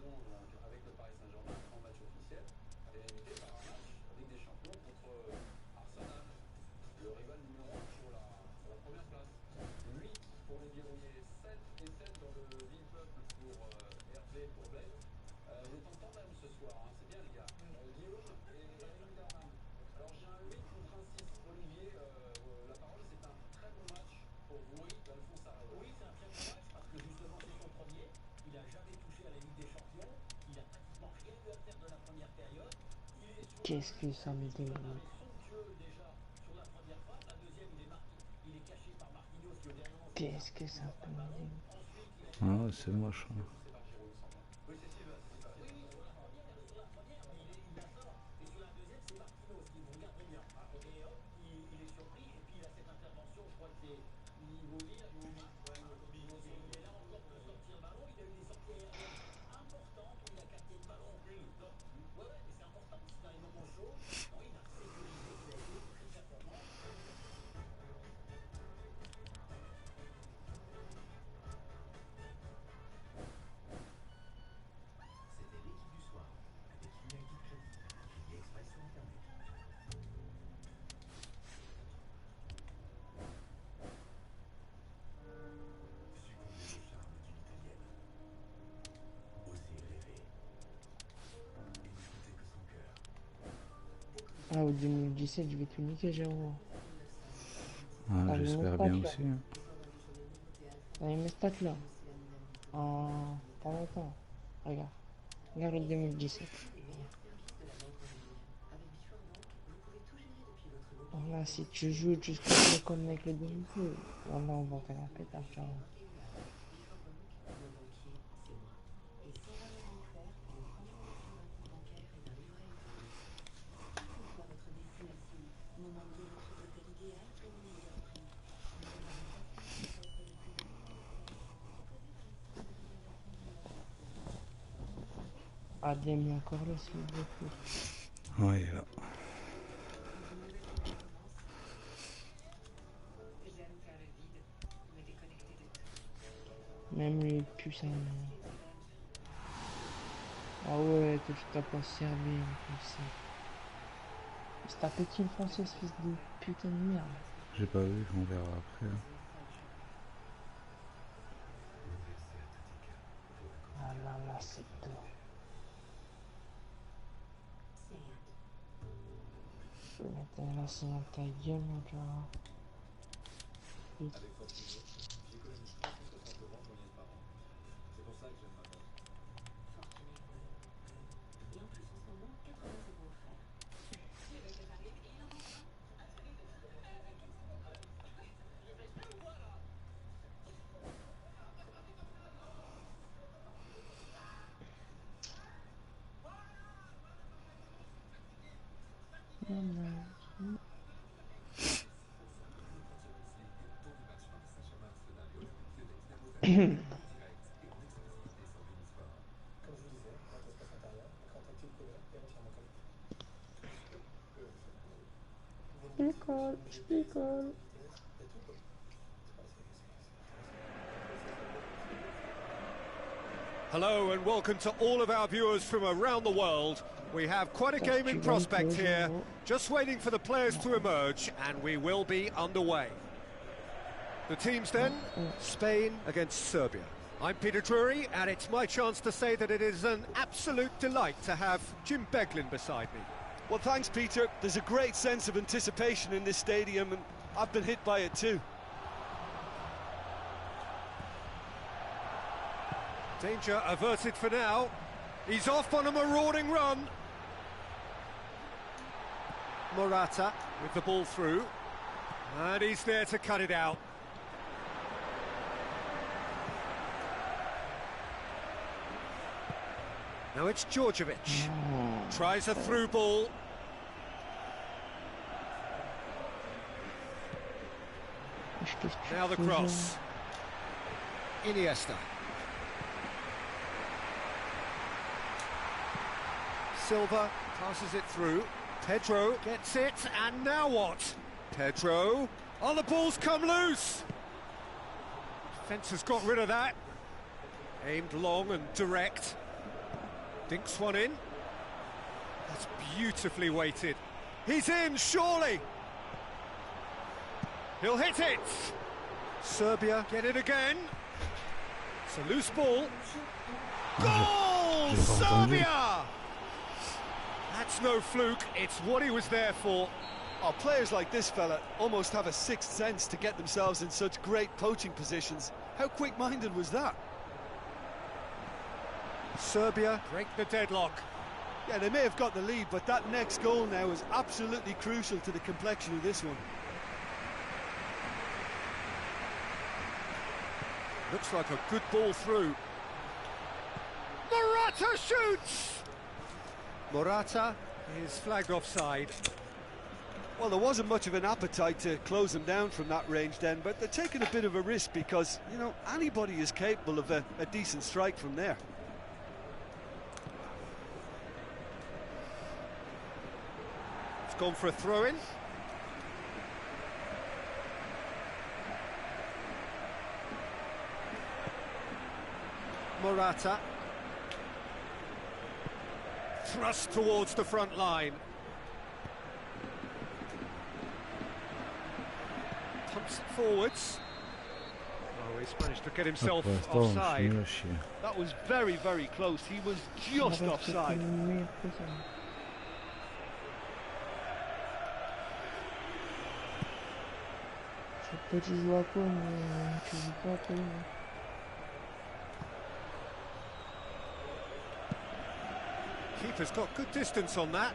donc, avec le Paris Saint-Germain en match officiel, avait débuté par un match Ligue des Champions contre Arsenal, le rival numéro 1 pour la première place. 8 pour les Birouillés, 7 et 7 dans le Ville Peuple pour Hervé, pour Blaise. Vous êtes en tandem ce soir, hein, c'est bien les gars. Guillaume et Eric Darman. Alors j'ai un 8 contre un 6. Olivier, la parole, c'est un très bon match pour vous. Oui, Alphonse Arnaud. Oui, c'est un très bon match parce que justement c'est son premier. Il n'a jamais touché à la Ligue des Champions. Il n'a pratiquement rien eu à faire de la première période. Il est sur Qu'est-ce que ça me dégoûte. somptueux déjà sur la première phase. La deuxième, il est caché par Marquinhos qui au dernier moment. Qu'est-ce que ça peut me dégoûter. Ah, c'est moche. Hein. Oui, c'est Sylvain. Oui, sur la première, mais il la sort. Et sur la deuxième, c'est Marquinhos qui vous regarde bien. Et hop, il est surpris. Et puis il a cette intervention, je crois que c'est Iwobi. Il est là encore pour sortir le ballon. Il a eu des sorties aériennes importantes où il a capté le ballon. Ouais, mais c'est important. C'est dans les moments chauds. Non, il a sécurisé. Il a été très performant. C'était l'équipe du soir, avec United Crédit, Crédit Express sur Internet. Succombez au charme d'une italienne. Osez rêver. Et n'écoutez que son cœur. Ah, au 2017, je vais tout niquer, Géraud. Ah, j'espère bien aussi. Hein. T'as mes stats là. En pas longtemps. Regarde. Regarde le 2017. Là, si tu joues jusqu'à ce qu'on avec le demi-feu, là, on va faire un pétard, tu vois. Adem est encore là, s'il vous plaît. Oui, là. Même les puces. Ah ouais, que tu t'as pas servi comme ça. C'est ta petite française, fils de putain de merde. J'ai pas vu, on verra après. Hein. Ah là là, c'est tout. Je vais mettre là, sinon ta gueule, mon gars. Avec Fortino, j'économise 30 € moyenne par an. C'est pour ça que j'aime ma banque. Et en plus, en ce moment, 80 € offerts. Le week-end arrive et il en manque un. Spicole. Hello and welcome to all of our viewers from around the world. We have quite a game in prospect here, just waiting for the players to emerge, and we will be underway. The teams then, Spain against Serbia. I'm Peter Drury, and it's my chance to say that it is an absolute delight to have Jim Beglin beside me. Well, thanks, Peter. There's a great sense of anticipation in this stadium, and I've been hit by it too. Danger averted for now. He's off on a marauding run. Morata with the ball through. And he's there to cut it out. Now it's Djordjevic. Tries a through ball. Now the cross. Iniesta. Silva passes it through. Pedro gets it, and now what? Pedro. Oh, the ball's come loose! Defence has got rid of that. Aimed long and direct. Dinks one in. That's beautifully weighted. He's in, surely! He'll hit it! Serbia get it again. It's a loose ball. Goal! Serbia! That's no fluke, it's what he was there for. Oh, players like this fella almost have a sixth sense to get themselves in such great poaching positions. How quick-minded was that? Serbia break the deadlock. Yeah, they may have got the lead, but that next goal now is absolutely crucial to the complexion of this one. Looks like a good ball through. Morata shoots! Morata is flagged offside. Well, there wasn't much of an appetite to close them down from that range then, but they're taking a bit of a risk because, you know, anybody is capable of a decent strike from there. It's gone for a throw-in. Morata. Thrust towards the front line. Pumps it forwards. Oh, he's managed to get himself offside. That was very, very close. He was just offside. Petit joueur quoi, mais tu joues pas après. Keeper's got good distance on that.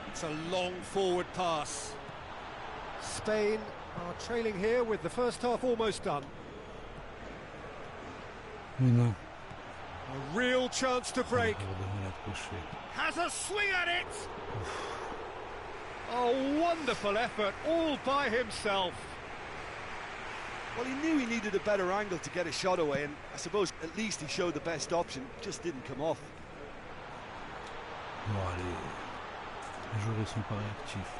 It's a long forward pass. Spain are trailing here with the first half almost done. Non. A real chance to break. Has a swing at it. A wonderful effort, all by himself. Well, he knew he needed a better angle to get a shot away, and I suppose at least he showed the best option, just didn't come off. Bon, allez, les joueurs sont pas réactifs.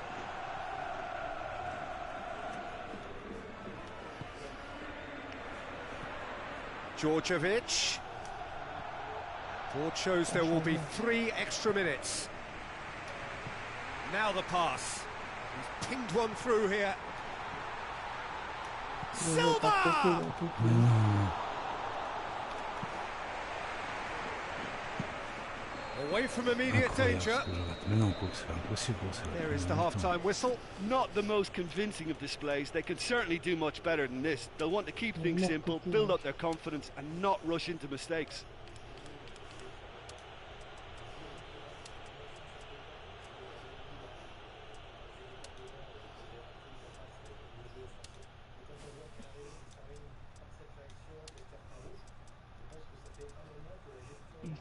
Djordjevic. Board shows there will be 3 extra minutes. Now the pass. He's pinged one through here. Silva! Away from immediate danger. There is the half-time whistle. Not the most convincing of displays. They can certainly do much better than this. They'll want to keep things simple, build up their confidence and not rush into mistakes.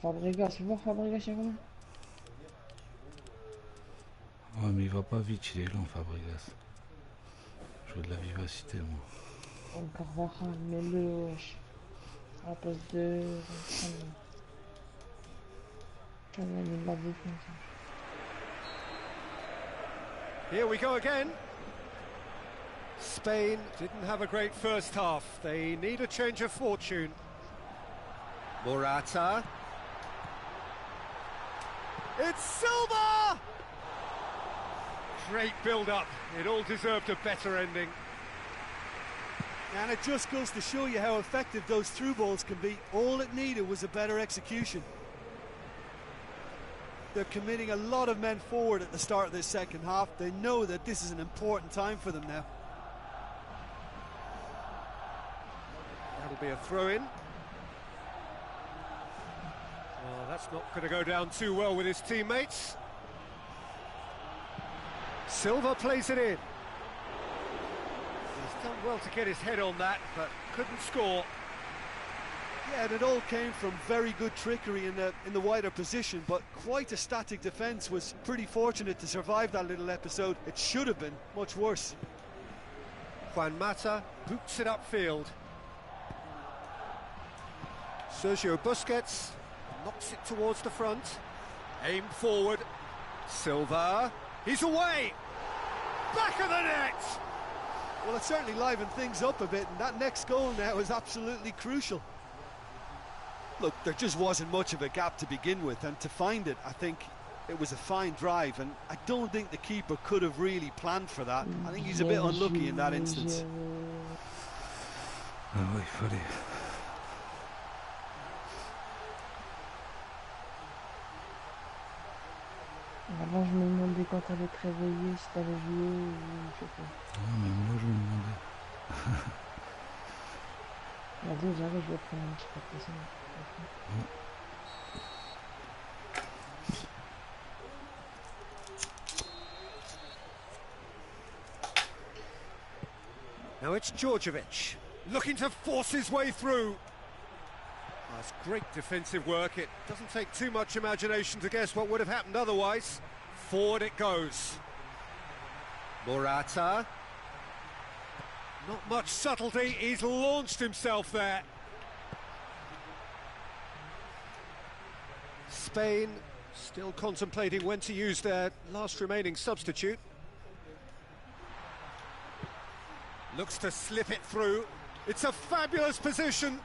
Fabregas, tu vois Fabregas, il y a combien? Ouais, mais il va pas vite, il est lent, Fabregas. Je veux de la vivacité, moi. Encore Varane, mets-le, wesh. À la place de... Tu as mis de la défense. Here we go again. Spain didn't have a great first half. They need a change of fortune. Morata. It's Silva! Great build-up. It all deserved a better ending. And it just goes to show you how effective those through balls can be. All it needed was a better execution. They're committing a lot of men forward at the start of this second half. They know that this is an important time for them now. That'll be a throw-in. Well, that's not going to go down too well with his teammates. Silva plays it in. He's done well to get his head on that, but couldn't score. Yeah, and it all came from very good trickery in the wider position, but quite a static defence. Was pretty fortunate to survive that little episode. It should have been much worse. Juan Mata boots it upfield. Sergio Busquets knocks it towards the front. Aim forward. Silva. He's away. Back of the net. Well, it certainly livened things up a bit, and that next goal now is absolutely crucial. Look, there just wasn't much of a gap to begin with, and to find it, I think it was a fine drive, and I don't think the keeper could have really planned for that. I think he's a bit unlucky in that instance. Ah ouais, il fallait. Avant, je me demandais quand t'allais te réveiller, si t'allais jouer ou je sais pas. Ah, mais moi je me demandais. Là, déjà, je vais prendre un petit peu de ça. Now it's Djordjevic, looking to force his way through. That's great defensive work. It doesn't take too much imagination to guess what would have happened otherwise. Forward it goes. Morata. Not much subtlety, he's launched himself there. Spain still contemplating when to use their last remaining substitute. Looks to slip it through. It's a fabulous position.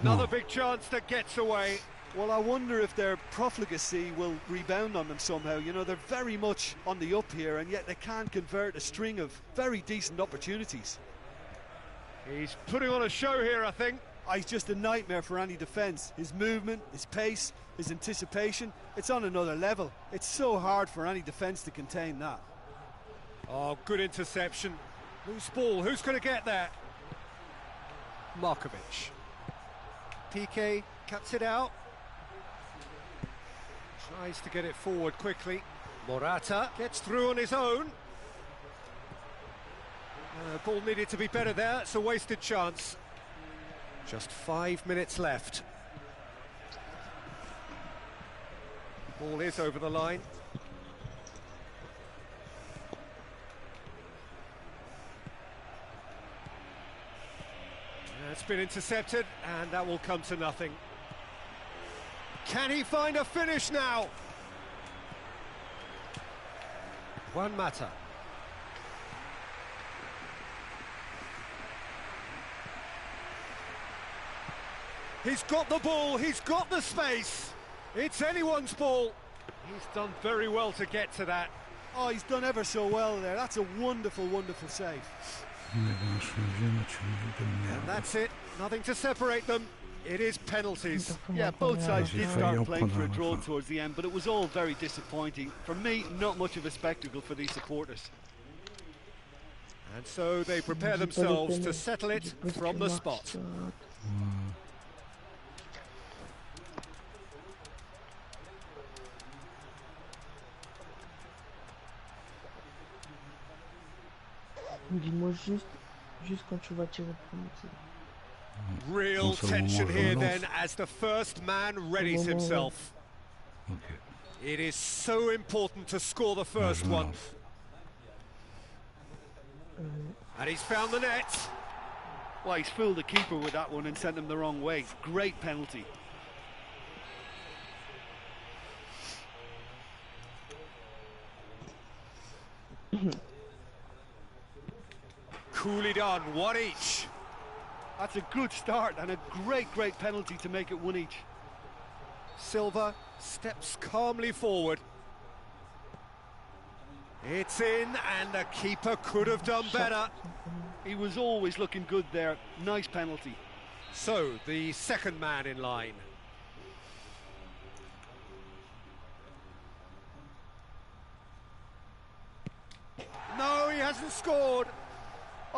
Another big chance that gets away. Well, I wonder if their profligacy will rebound on them somehow. You know, they're very much on the up here, and yet they can't convert a string of very decent opportunities. He's putting on a show here, I think. He's just a nightmare for any defence. His movement, his pace, his anticipation, it's on another level. It's so hard for any defence to contain that. Oh, good interception. Loose ball, who's going to get there? Markovic. Piqué cuts it out. Tries to get it forward quickly. Morata gets through on his own. Ball needed to be better there, it's a wasted chance. Just 5 minutes left. Ball is over the line. It's been intercepted, and that will come to nothing. Can he find a finish now? Juan Mata. He's got the ball, he's got the space. It's anyone's ball. He's done very well to get to that. Oh, he's done ever so well there. That's a wonderful, wonderful save. And that's it. Nothing to separate them. It is penalties. Yeah, both sides did start playing for a draw towards the end, but it was all very disappointing. For me, not much of a spectacle for these supporters. And so they prepare themselves to settle it from the spot. Dis-moi juste quand tu vas tirer le premier tir. Real tension here then as the first man readies himself. Okay. It is so important to score the first one. And he's found the net. Well, he's fooled the keeper with that one and sent him the wrong way. Great penalty. Coolly done, one each. That's a good start and a great, great penalty to make it one each. Silva steps calmly forward. It's in, and the keeper could have done better. He was always looking good there. Nice penalty. So, the second man in line. No, he hasn't scored.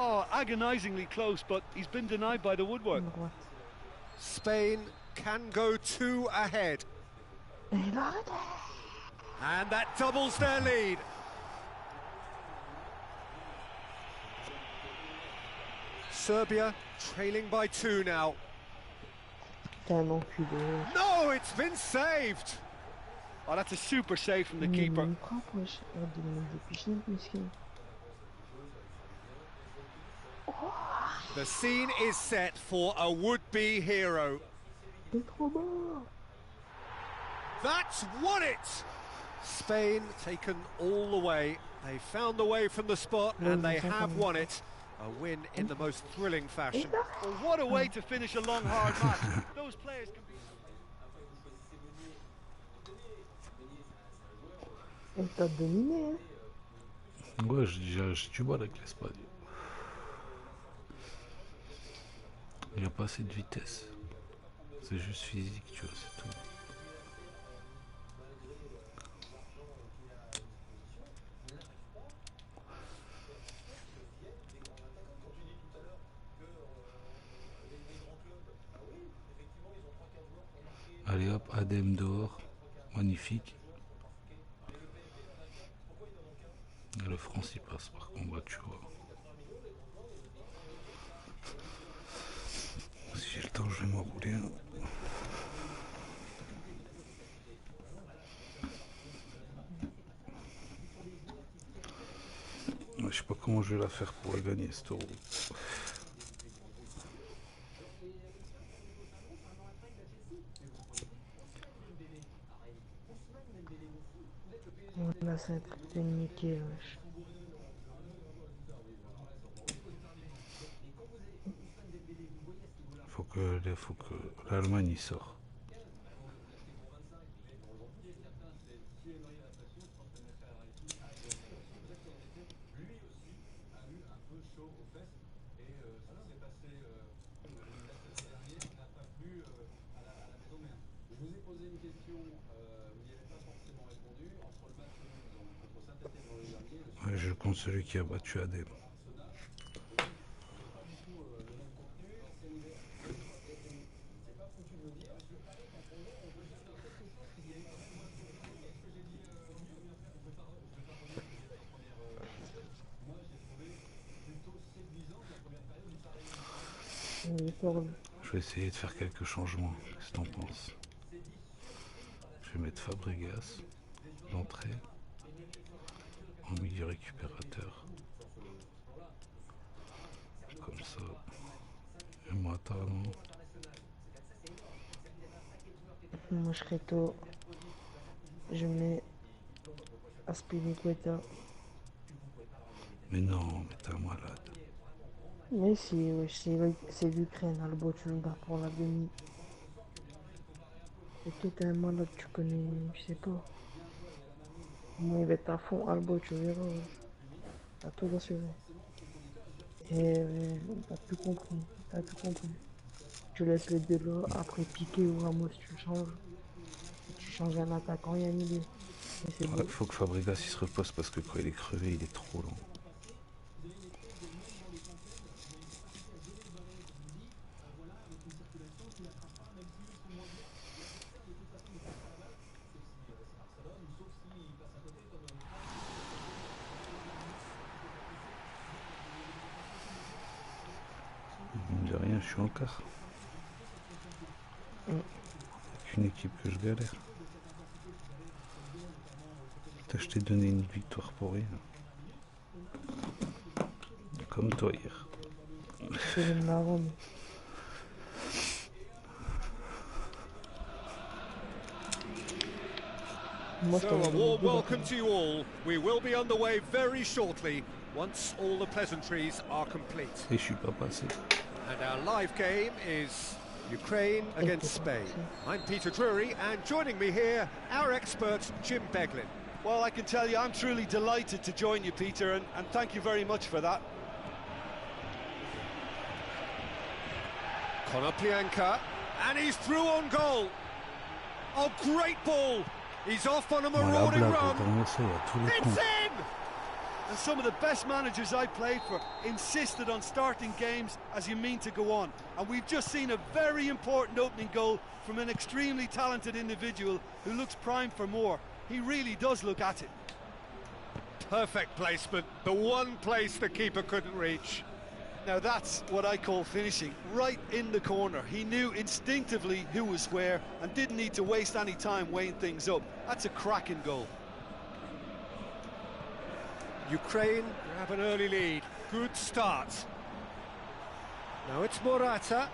Oh, agonisingly close, but he's been denied by the woodwork. Spain can go 2 ahead. And that doubles their lead. Serbia trailing by 2 now. No, it's been saved. Oh, that's a super save from the keeper. The scene is set for a would-be hero. That's won it! Spain taken all the way. They found the way from the spot and they have won it. A win in the most thrilling fashion. Well, what a way to finish a long, hard match. Those players can be... Elle t'a dominé, hein. Ouais, j'ai du mal avec l'Espagne. Il n'y a pas assez de vitesse. C'est juste physique, tu vois, c'est tout. Allez hop, Adem dehors. Magnifique. Et le France il passe par combat, tu vois. Si j'ai le temps, je vais m'enrouler. Je sais pas comment je vais la faire pour la gagner cette euro. Là, ça va être niqué, wesh. Faut que l'Allemagne y sort. Je vous ai posé une question, vous n'y avez pas forcément répondu. Entre le match contre Saint-Étienne dans les derniers, Ouais, je compte celui qui a battu Adem. Je vais essayer de faire quelques changements. Qu'est-ce que t'en penses? Je vais mettre Fabregas d'entrée en milieu récupérateur. Comme ça. Et moi, non. Moi, je serais tôt. Je mets Aspilicueta. Mais non, mais t'es un malade. Mais si, wesh, c'est l'Ukraine, Albo, tu le gardes pour la demi. Et toi, t'es un malade, tu connais, je sais pas. Moi, il va être à fond, Albo, tu verras, wesh. T'as tout rassuré. Et t'as tout compris, Tu laisses les deux là, après Piqué ou Ramos, tu changes. Tu changes un attaquant et un milieu. Et c'est Ouais, bon. faut que Fabregas il se repose parce que quand il est crevé, il est trop lent. De rien, je suis en quart. Avec une équipe que je galère. Putain, je t'ai donné une victoire pour rien. Comme toi hier. C'est le marron. So a warm welcome to you all. We will be underway very shortly once all the pleasantries are complete. Et je suis pas passé. And our live game is Ukraine against Spain. I'm Peter Drury, and joining me here, our expert Jim Beglin. Well, I can tell you I'm truly delighted to join you, Peter, and thank you very much for that. Konoplyanka, and he's through on goal. Oh, great ball! He's off on a marauding run. It's in! And some of the best managers I played for insisted on starting games as you mean to go on. And we've just seen a very important opening goal from an extremely talented individual who looks primed for more. He really does look at it. Perfect placement, the one place the keeper couldn't reach. Now that's what I call finishing, right in the corner. He knew instinctively who was where and didn't need to waste any time weighing things up. That's a cracking goal. Ukraine have an early lead. Good start. Now it's Morata.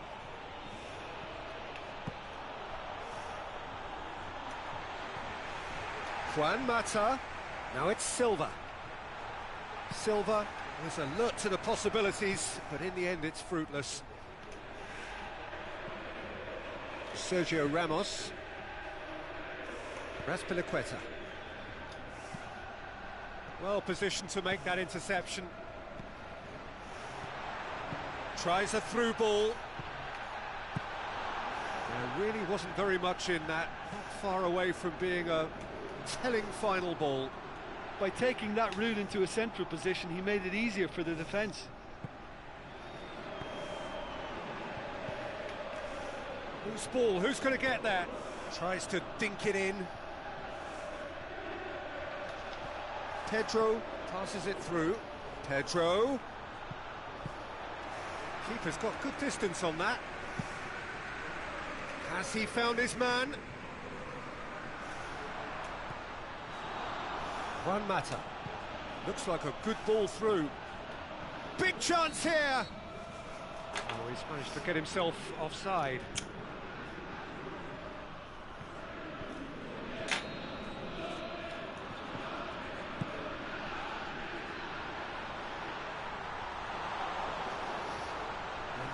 Juan Mata. Now it's Silva. Silva is alert to the possibilities, but in the end it's fruitless. Sergio Ramos. Raspilicueta. Well positioned to make that interception. Tries a through ball. There really wasn't very much in that. Not far away from being a telling final ball. By taking that route into a central position, he made it easier for the defence. Whose ball? Who's going to get that? Tries to dink it in. Pedro passes it through. Pedro. Keeper's got good distance on that. Has he found his man? Juan Mata. Looks like a good ball through. Big chance here! Oh, he's managed to get himself offside.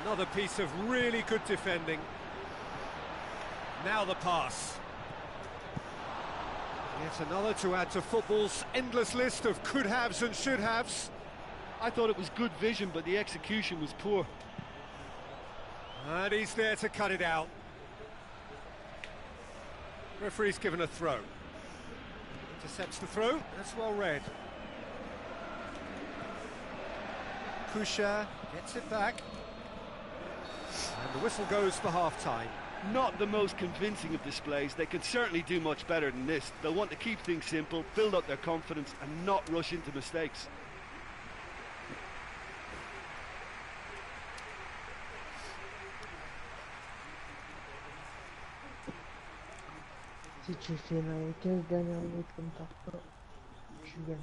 Another piece of really good defending. Now the pass. Yet another to add to football's endless list of could-haves and should-haves. I thought it was good vision, but the execution was poor. And he's there to cut it out. Referee's given a throw. Intercepts the throw, that's well read. Kusha gets it back. And the whistle goes for half-time. Not the most convincing of displays. They could certainly do much better than this. They'll want to keep things simple, build up their confidence and not rush into mistakes. Si tu fais les 15 dernières minutes comme ça, tu gagnes.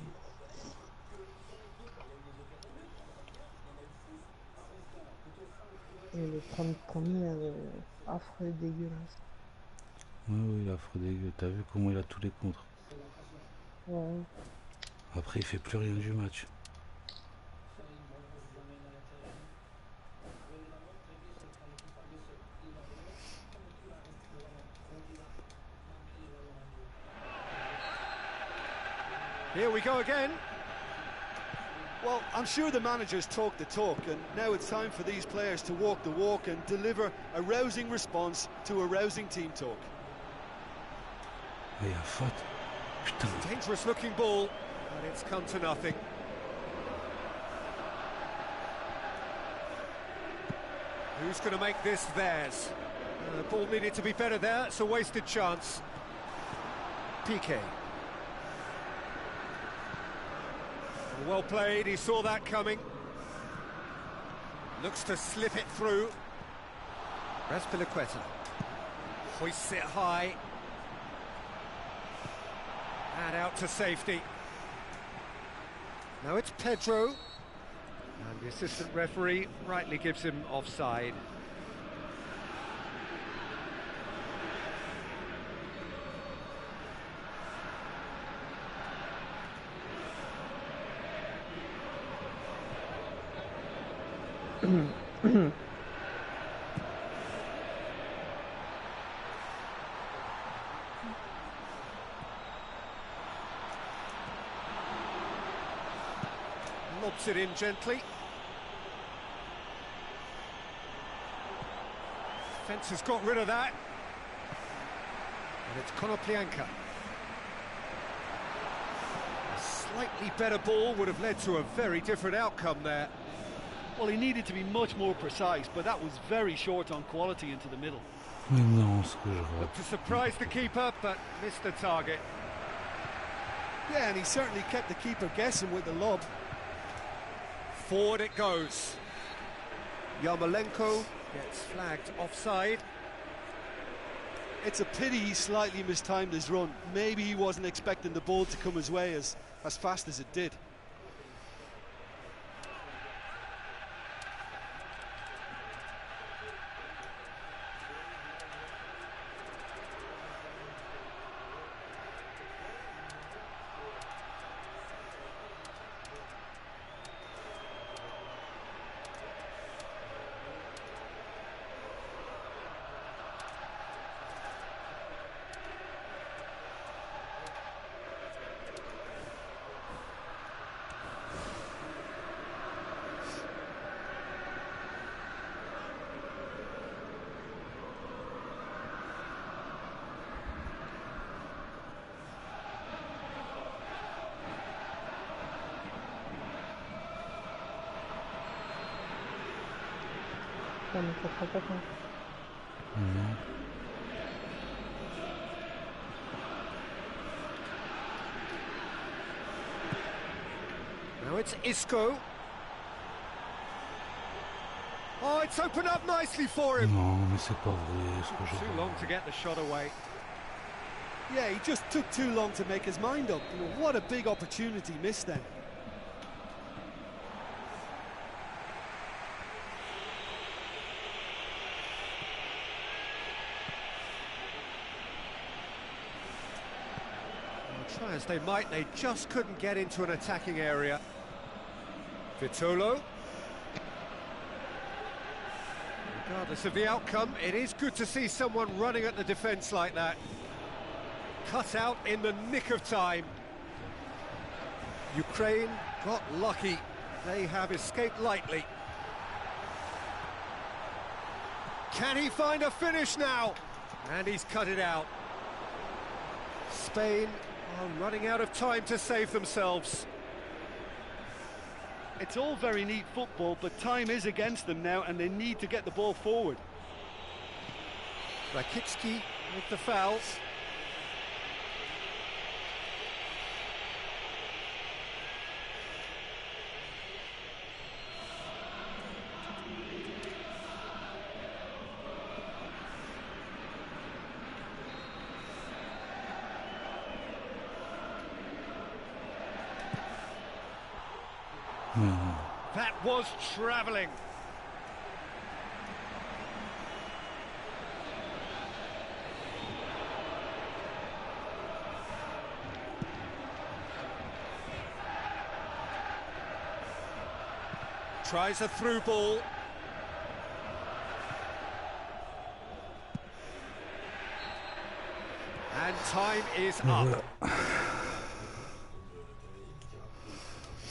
Et les 30 premiers, affreux, dégueulasse. Oui, affreux, dégueu. T'as vu comment il a tous les contres. Ouais. Après, il fait plus rien du match. Here we go again. Well, I'm sure the managers talk the talk, and now it's time for these players to walk the walk and deliver a rousing response to a rousing team talk. Il y a faute. Putain. Dangerous looking ball, but it's come to nothing. Who's going to make this theirs? The ball needed to be better there, it's a wasted chance. Piqué. Well played, he saw that coming. Looks to slip it through. Azpilicueta hoists it high. And out to safety. Now it's Pedro. And the assistant referee rightly gives him offside. Lobs it in gently. Fence has got rid of that. And it's Konoplyanka. A slightly better ball would have led to a very different outcome there. Well, he needed to be much more precise, but that was very short on quality into the middle. Mais non, ce que je vois. Looked to surprise the keeper, but missed the target. Yeah, and he certainly kept the keeper guessing with the lob. Forward it goes. Yarmolenko gets flagged offside. It's a pity he slightly mistimed his run. Maybe he wasn't expecting the ball to come his way as fast as it did. ça, mais contre-attaquant. Now it's Isco. Oh, it's opened up nicely for him. Non, mais c'est pas vrai ce que je Too long to get the shot away. Yeah, he just took too long to make his mind up. You know, what a big opportunity missed then. Well, try as they might, they just couldn't get into an attacking area. Vitolo. Regardless of the outcome, it is good to see someone running at the defence like that. Cut out in the nick of time. Ukraine got lucky. They have escaped lightly. Can he find a finish now? And he's cut it out. Spain are running out of time to save themselves. It's all very neat football, but time is against them now, and they need to get the ball forward. Rakitsky with the foul. That was travelling. Tries a through ball. And time is up.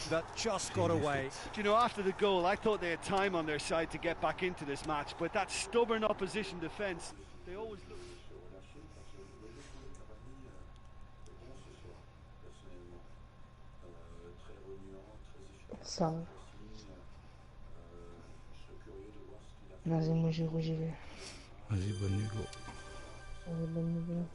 That just got away. You know, after the goal, I thought they had time on their side to get back into this match, but that stubborn opposition defence, they always look... Ça. Vas-y, moi j'y vais. Vas-y, bonne nuit, go. Allez, bonne nuit.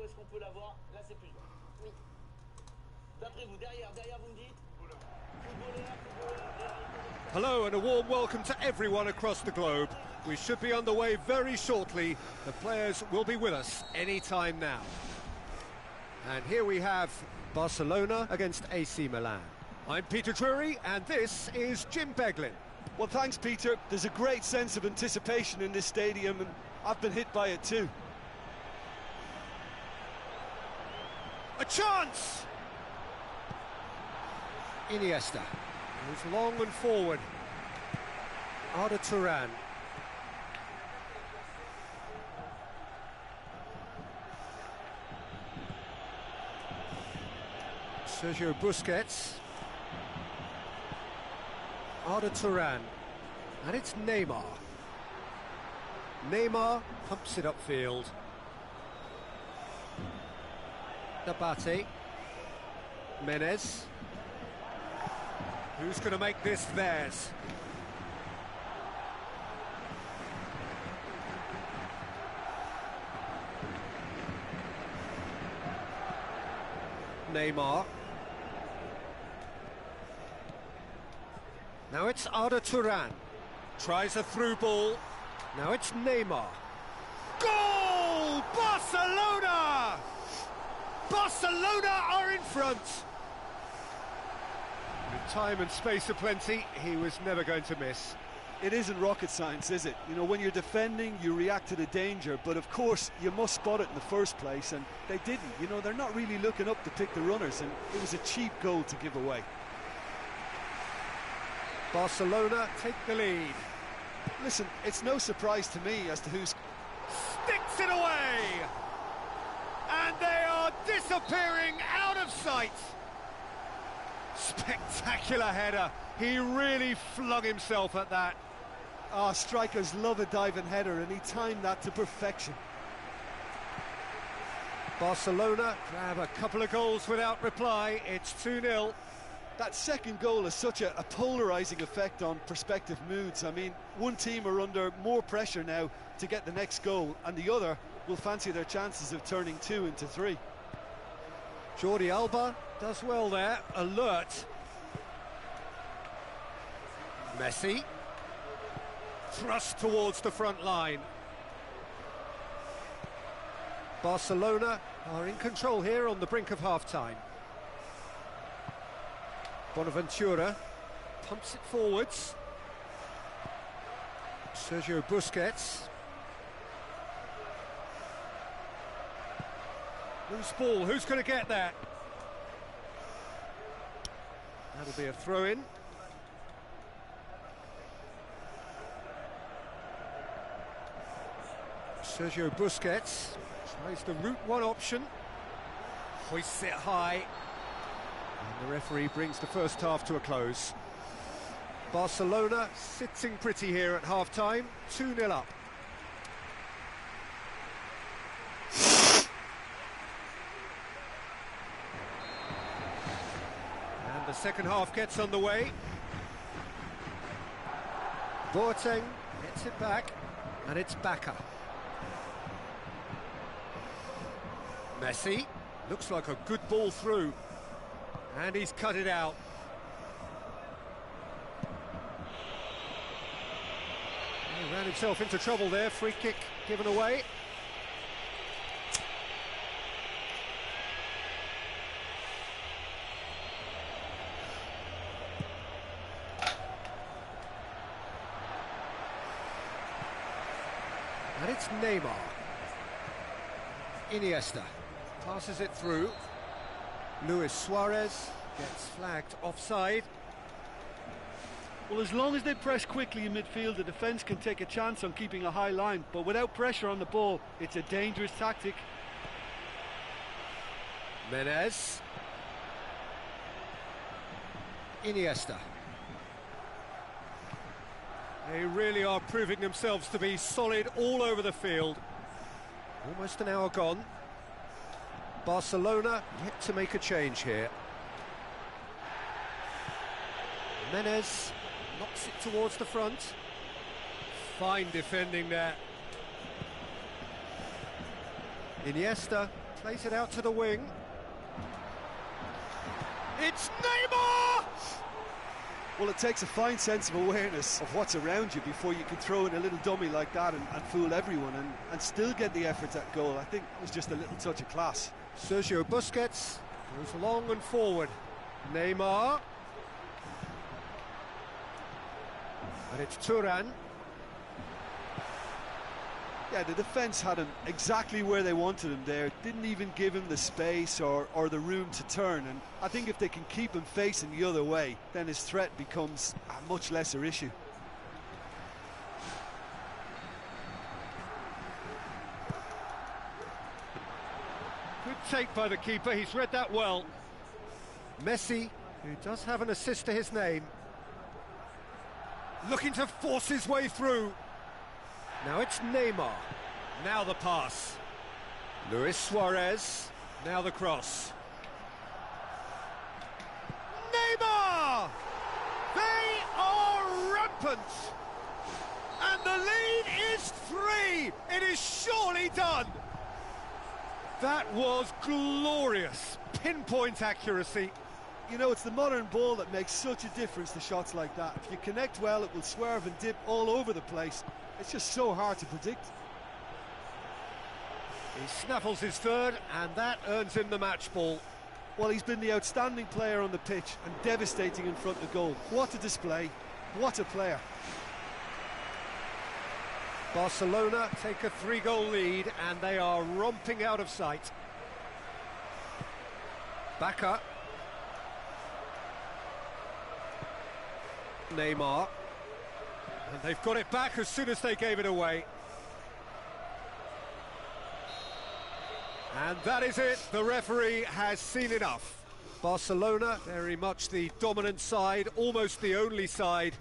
est-ce qu'on peut l'avoir? Là, c'est plus dur. Oui. D'après vous, derrière, vous me dites? Hello and a warm welcome to everyone across the globe. We should be underway very shortly. The players will be with us any time now. And here we have Barcelona against AC Milan. I'm Peter Drury and this is Jim Beglin. Well, thanks, Peter. There's a great sense of anticipation in this stadium, and I've been hit by it too. A chance! Iniesta moves long and forward. Arda Turan. Sergio Busquets. Arda Turan. And it's Neymar. Neymar pumps it upfield. Nabate. Menez. Who's going to make this theirs? Neymar. Now it's Arda Turan. Tries a through ball. Now it's Neymar. Goal! Barcelona! Barcelona are in front. With time and space aplenty, he was never going to miss. It isn't rocket science, is it? You know, when you're defending, you react to the danger, but of course, you must spot it in the first place, and they didn't. You know, they're not really looking up to pick the runners, and it was a cheap goal to give away. Barcelona take the lead. Listen, it's no surprise to me as to who's... Sticks it away! And they are disappearing out of sight. Spectacular header. He really flung himself at that. Ah, strikers love a diving header, and he timed that to perfection. Barcelona grab a couple of goals without reply. It's 2-0. That second goal has such a polarising effect on prospective moods. I mean, one team are under more pressure now to get the next goal, and the other will fancy their chances of turning 2 into 3. Jordi Alba does well there, alert. Messi. Thrust towards the front line. Barcelona are in control here on the brink of half-time. Bonaventura pumps it forwards. Sergio Busquets. Loose ball, who's going to get that? That'll be a throw-in. Sergio Busquets tries the route one option. Hoists it high. And the referee brings the first half to a close. Barcelona sitting pretty here at half-time, 2-0 up. And the second half gets underway. Boateng gets it back, and it's Bacca. Messi, looks like a good ball through. And he's cut it out. He ran himself into trouble there. Free kick given away. And it's Neymar. Iniesta passes it through. Luis Suarez gets flagged offside. Well, as long as they press quickly in midfield, the defence can take a chance on keeping a high line, but without pressure on the ball, it's a dangerous tactic. Menez. Iniesta. They really are proving themselves to be solid all over the field. Almost an hour gone. Barcelona yet to make a change here. Menez knocks it towards the front. Fine defending there. Iniesta Plays it out to the wing. It's Neymar! Well, it takes a fine sense of awareness of what's around you before you can throw in a little dummy like that and fool everyone and still get the efforts at goal. I think it was just a little touch of class. Sergio Busquets goes long and forward. Neymar. And it's Thuram. Yeah, the defence had him exactly where they wanted him there. Didn't even give him the space or the room to turn. And I think if they can keep him facing the other way, then his threat becomes a much lesser issue. Good take by the keeper, he's read that well. Messi, who does have an assist to his name, looking to force his way through. Now it's Neymar. Now the pass. Luis Suarez. Now the cross. Neymar! They are rampant! And the lead is 3! It is surely done! That was glorious. Pinpoint accuracy. You know, it's the modern ball that makes such a difference to shots like that. If you connect well, it will swerve and dip all over the place. It's just so hard to predict. He snaffles his third, and that earns him the match ball. Well, he's been the outstanding player on the pitch and devastating in front of goal. What a display, what a player. Barcelona take a 3-goal lead, and they are romping out of sight. Back Neymar. And they've got it back as soon as they gave it away. And that is it. The referee has seen enough. Barcelona, very much the dominant side, almost the only side.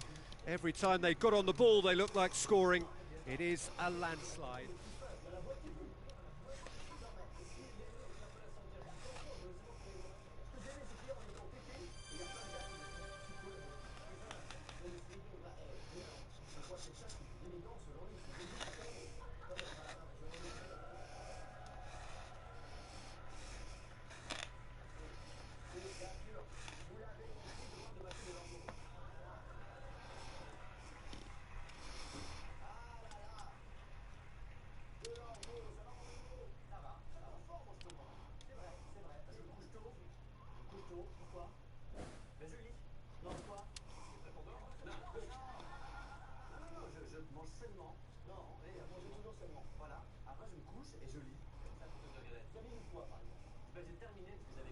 Every time they got on the ball, they looked like scoring. It is a landslide. Voilà. Après, je me couche et je lis. Comme ça, pour te degrés. Termine une fois, par exemple. Ben, j'ai terminé, vous avez